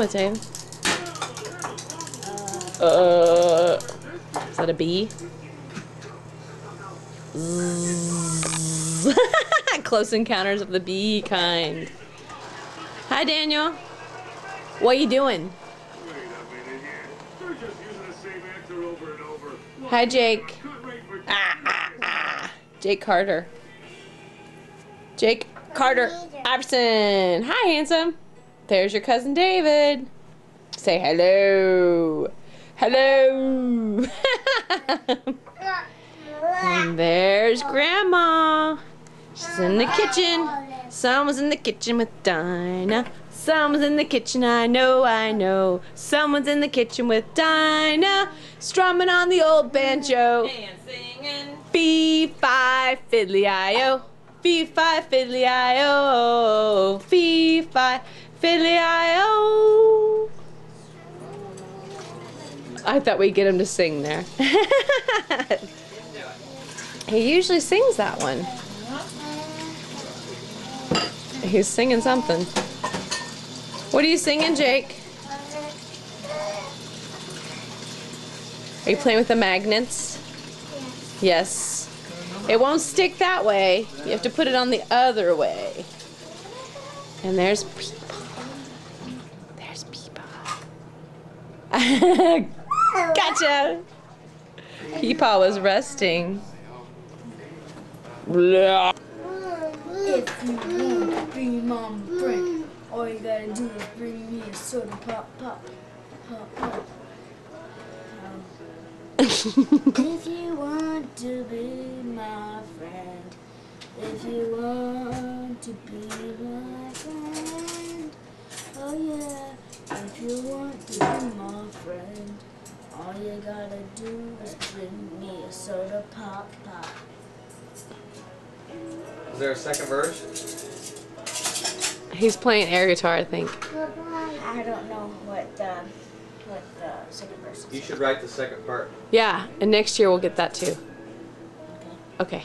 it, Dave? Is that a bee? Close Encounters of the Bee kind. Hi, Daniel. What are you doing? Hi, Jake. Jake Carter. Jake Carter Iverson. Hi, handsome. There's your cousin David. Say hello. Hello. And there's Grandma. She's in the kitchen. Someone's in the kitchen with Dinah. Someone's in the kitchen, I know. Someone's in the kitchen with Dinah, strumming on the old banjo. And singing. Fee-fi, fiddly-I-o. Fee-fi, fiddly-I-o. Fee-fi, fiddly-I-o. I thought we'd get him to sing there. He usually sings that one. He's singing something. What are you singing, Jake? Are you playing with the magnets? Yes. It won't stick that way. You have to put it on the other way. And there's Peepaw. There's Peepaw. Gotcha! Peepaw was resting. Blah. If you want to be Mama friend, all you gotta do is bring me a soda pop, pop, pop, pop. If you want to be my friend, if you want to be my friend, oh yeah. If you want to be my friend, all you gotta do is bring me a soda pop, pop. Is there a second verse? He's playing air guitar, I think. I don't know what the second verse is. You should write the second part. Yeah, and next year we'll get that too. Okay.